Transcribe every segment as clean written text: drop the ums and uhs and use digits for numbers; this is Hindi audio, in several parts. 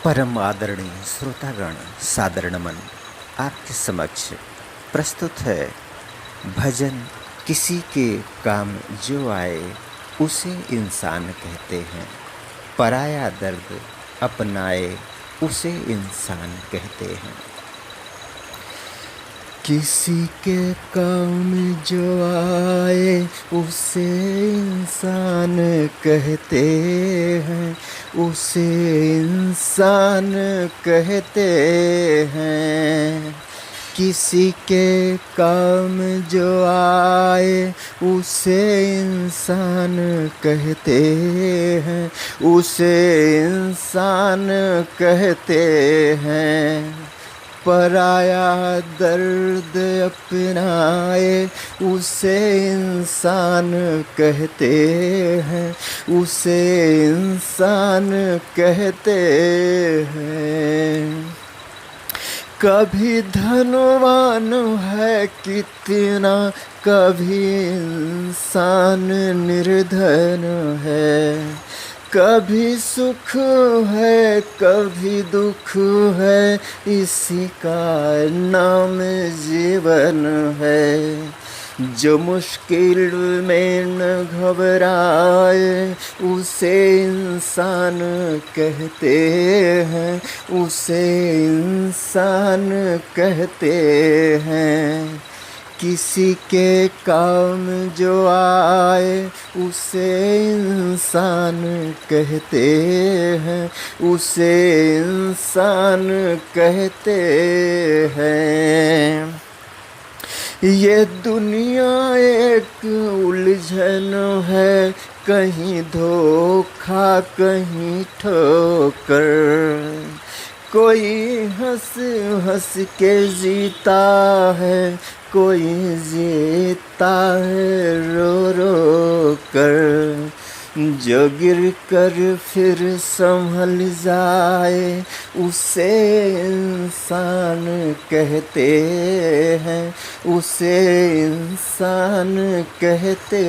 परम आदरणीय श्रोतागण, सादर नमन। आपके समक्ष प्रस्तुत है भजन। किसी के काम जो आए उसे इंसान कहते हैं, पराया दर्द अपनाए उसे इंसान कहते हैं। किसी के काम जो आए उसे इंसान कहते हैं, उसे इंसान कहते हैं। किसी के काम जो आए उसे इंसान कहते हैं, उसे इंसान कहते हैं। पराया दर्द अपनाए उसे इंसान कहते हैं, उसे इंसान कहते हैं। कभी धनवान है कितना, कभी इंसान निर्धन है। कभी सुख है कभी दुख है, इसी का नाम जीवन है। जो मुश्किल में न घबराए उसे इंसान कहते हैं, उसे इंसान कहते हैं। किसी के काम जो आए उसे इंसान कहते हैं, उसे इंसान कहते हैं। ये दुनिया एक उलझन है, कहीं धोखा कहीं ठोकर। कोई हंस हंस के जीता है, कोई जीता है रो रो कर। जो गिर कर फिर संभल जाए उसे इंसान कहते हैं, उसे इंसान कहते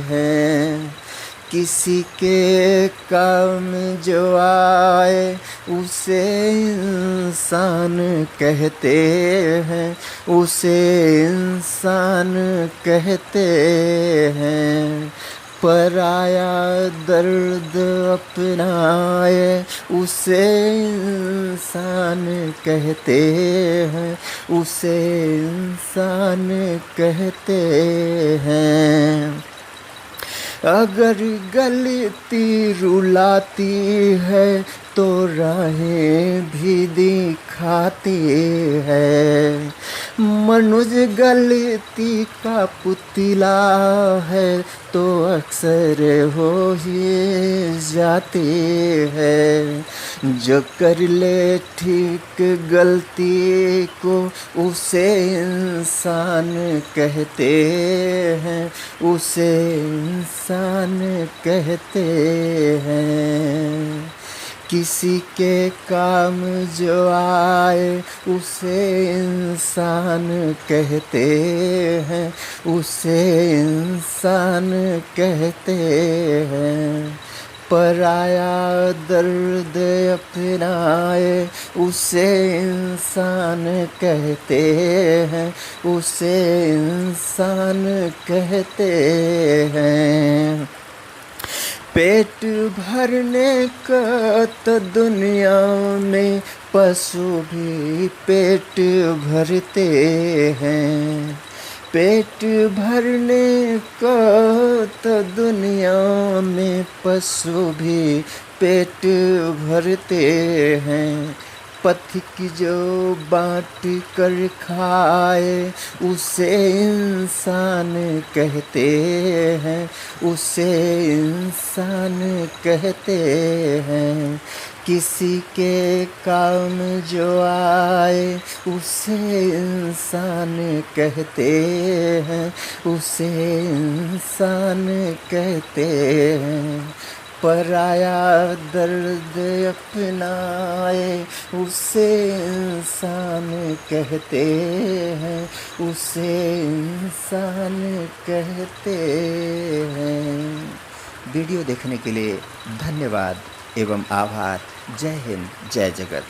हैं। किसी के काम जो आए उसे इंसान कहते हैं, उसे इंसान कहते हैं। पराया दर्द अपनाए उसे इंसान कहते हैं, उसे इंसान कहते हैं। अगर गलती रुलाती है तो राहें भी दिखाती है। मनुष्य गलती का पुतला है तो अक्सर हो ही जाती है। जो कर ले ठीक गलती को उसे इंसान कहते हैं, उसे इंसान कहते हैं। किसी के काम जो आए उसे इंसान कहते हैं, उसे इंसान कहते हैं। पराया दर्द अपनाए उसे इंसान कहते हैं, उसे इंसान कहते हैं। पेट भरने का तो दुनिया में पशु भी पेट भरते हैं। पेट भरने का तो दुनिया में पशु भी पेट भरते हैं। पथिक जो बाँट कर खाए उसे इंसान कहते हैं, उसे इंसान कहते हैं। किसी के काम जो आए उसे इंसान कहते हैं, उसे इंसान कहते हैं। पराया दर्द अपनाए उसे इंसान कहते हैं, उसे इंसान कहते हैं। वीडियो देखने के लिए धन्यवाद। एवं आभार। जय हिंद, जय जगत।